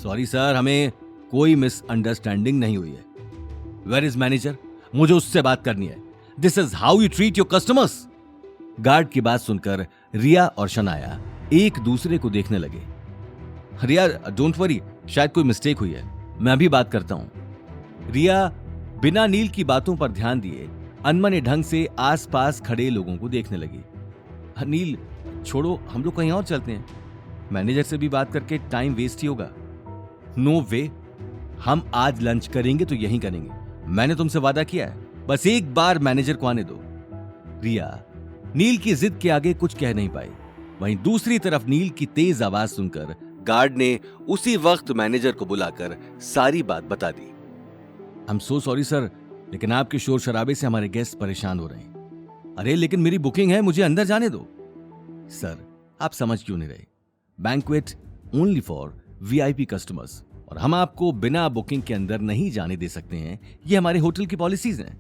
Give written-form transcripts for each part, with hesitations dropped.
Sorry sir, हमें कोई misunderstanding नहीं हुई है। Where is manager? मुझे उससे बात करनी है। This is how you treat your customers. Guard की बात सुनकर रिया और शनाया एक दूसरे को देखने लगे। रिया, डोंट वरी, शायद कोई मिस्टेक हुई है, मैं अभी बात करता हूं। रिया बिना नील की बातों पर ध्यान दिए अनमने ढंग से आसपास खड़े लोगों को देखने लगी। नील छोड़ो, हम लोग कहीं और चलते हैं। मैनेजर से भी बात करके टाइम वेस्ट ही होगा। नो वे, हम आज लंच करेंगे तो यहीं करेंगे। मैंने तुमसे वादा किया है, बस एक बार मैनेजर को आने दो। रिया नील की जिद के आगे कुछ कह नहीं पाई। वहीं दूसरी तरफ नील की तेज आवाज सुनकर गार्ड ने उसी वक्त मैनेजर को बुलाकर सारी बात बता दी। I am so sorry sir, लेकिन आपके शोर शराबे से हमारे गेस्ट परेशान हो रहे हैं। अरे लेकिन मेरी बुकिंग है, मुझे अंदर जाने दो। सर, आप समझ क्यों नहीं रहे? Banquet only for VIP customers, और हम आपको बिना बुकिंग के अंदर नहीं जाने दे सकते हैं। ये हमारे होटल की पॉलिसीज हैं।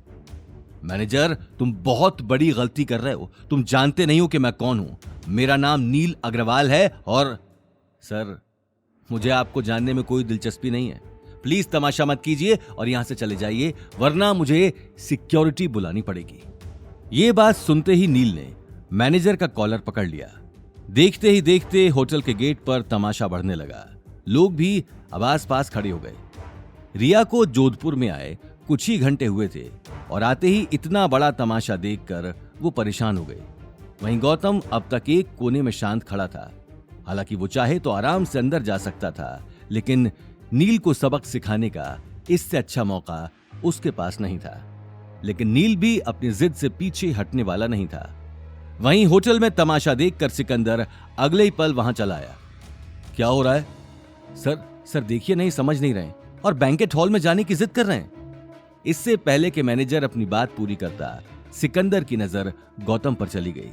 मैनेजर, तुम बहुत बड़ी गलती कर रहे हो। तुम जानते नहीं हो कि मैं कौन हूं। मेरा नाम नील अग्रवाल है और सर, मुझे आपको जानने में कोई दिलचस्पी नहीं है। प्लीज तमाशा मत कीजिए और यहां से चले जाइए, वरना मुझे सिक्योरिटी बुलानी पड़ेगी। यह बात सुनते ही नील ने मैनेजर का कॉलर पकड़ लिया। देखते ही देखते होटल के गेट पर तमाशा बढ़ने लगा। लोग भी अब आसपास खड़े हो गए। रिया को जोधपुर में आए कुछ ही घंटे हुए थे और आते ही इतना बड़ा तमाशा देखकर वो परेशान हो गए। वहीं गौतम अब तक एक कोने में शांत खड़ा था। हालांकि वो चाहे तो आराम से अंदर जा सकता था, लेकिन नील को सबक सिखाने का इससे अच्छा मौका उसके पास नहीं था। लेकिन नील भी अपनी जिद से पीछे हटने वाला नहीं था। वहीं होटल में तमाशा देखकर सिकंदर अगले ही पल वहां चला आया। क्या हो रहा है? सर देखिए, नहीं समझ नहीं रहे और बैंकेट हॉल में जाने की जिद कर रहे हैं। इससे पहले कि मैनेजर अपनी बात पूरी करता, सिकंदर की नजर गौतम पर चली गई।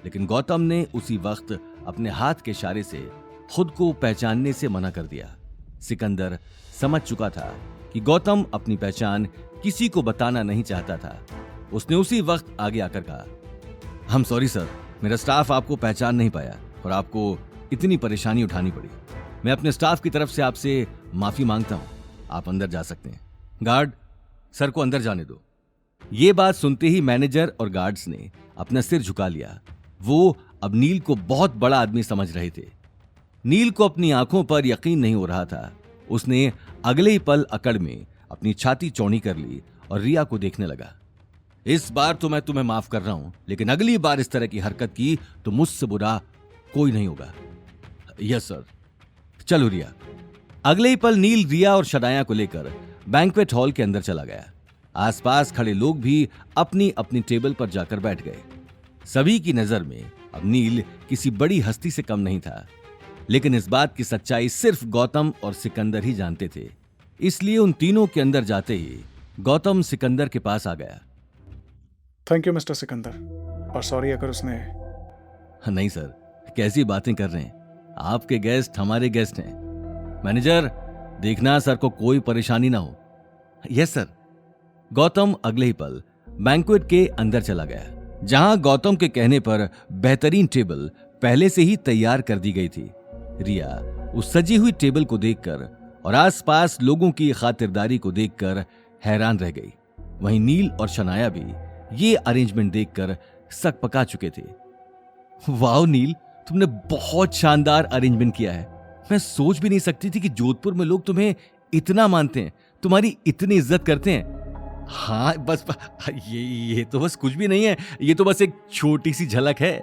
लेकिन गौतम ने उसी वक्त अपने हाथ के इशारे से खुद को पहचानने से मना कर दिया। सिकंदर समझ चुका था कि गौतम अपनी पहचान किसी को बताना नहीं चाहता था। उसने उसी वक्त आगे आकर कहा, हम सॉरी सर, मेरा स्टाफ आपको पहचान नहीं पाया और आपको इतनी परेशानी उठानी पड़ी। मैं अपने स्टाफ की तरफ से आपसे माफी मांगता हूं। आप अंदर जा सकते हैं। गार्ड, सर को अंदर जाने दो। ये बात सुनते ही मैनेजर और गार्ड्स ने अपना सिर झुका लिया। वो अब नील को बहुत बड़ा आदमी समझ रहे थे। नील को अपनी आंखों पर यकीन नहीं हो रहा था। उसने अगले ही पल अकड़ में अपनी छाती चौड़ी कर ली और रिया को देखने लगा। इस बार तो मैं तुम्हें माफ कर रहा हूं, लेकिन अगली बार इस तरह की हरकत की तो मुझसे बुरा कोई नहीं होगा। Yes sir. चलो रिया। अगले ही पल नील रिया और शनाया को लेकर बैंक्वेट हॉल के अंदर चला गया। आसपास खड़े लोग भी अपनी अपनी टेबल पर जाकर बैठ गए। सभी की नजर में अब नील किसी बड़ी हस्ती से कम नहीं था, लेकिन इस बात की सच्चाई सिर्फ गौतम और सिकंदर ही जानते थे। इसलिए उन तीनों के अंदर जाते ही गौतम सिकंदर के पास आ गया। थैंक यू मिस्टर सिकंदर, और सॉरी अगर उसने। नहीं सर, कैसी बातें कर रहे हैं? आपके गेस्ट हमारे गेस्ट हैं। मैनेजर, देखना सर को कोई परेशानी ना हो। Yes sir. गौतम अगले ही पल बैंक्वेट के अंदर चला गया, जहां गौतम के कहने पर बेहतरीन टेबल पहले से ही तैयार कर दी गई थी। रिया उस सजी हुई टेबल को देखकर और आसपास लोगों की खातिरदारी को देखकर हैरान रह गई। वहीं नील और शनाया भी ये अरेंजमेंट देखकर सक पका चुके थे। वाह नील, तुमने बहुत शानदार अरेंजमेंट किया है। मैं सोच भी नहीं सकती थी कि जोधपुर में लोग तुम्हें इतना मानते हैं, तुम्हारी इतनी इज्जत करते हैं। हाँ बस ये तो बस कुछ भी नहीं है, ये तो बस एक छोटी सी झलक है।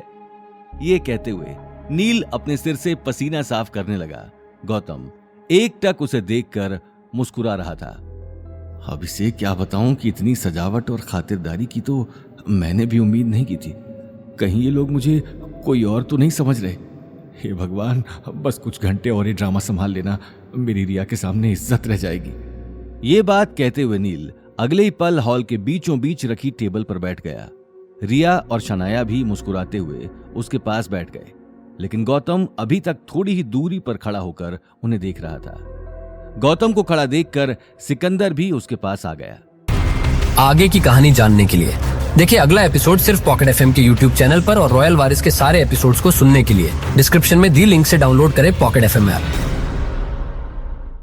ये कहते हुए नील अपने सिर से पसीना साफ करने लगा। गौतम एकटक उसे देखकर मुस्कुरा रहा था। अब इसे क्या बताऊं कि इतनी सजावट और खातिरदारी की तो मैंने भी उम्मीद नहीं की थी। कहीं ये लोग मुझे कोई और तो नहीं समझ रहे। हे भगवान, बस कुछ घंटे और ये ड्रामा संभाल लेना, मेरी रिया के सामने इज्जत रह जाएगी। ये बात कहते हुए नील अगले ही पल हॉल के बीचों बीच रखी टेबल पर बैठ गया। रिया और शनाया भी मुस्कुराते हुए उसके पास बैठ गए, लेकिन गौतम अभी तक थोड़ी ही दूरी पर खड़ा होकर उन्हें देख रहा था। गौतम को खड़ा देखकर सिकंदर भी उसके पास आ गया। आगे की कहानी जानने के लिए देखिए अगला एपिसोड सिर्फ पॉकेट एफएम के यूट्यूब चैनल पर, और रॉयल वारिस के सारे एपिसोड्स को सुनने के लिए डिस्क्रिप्शन में दी लिंक से डाउनलोड करें पॉकेट एफएम ऐप।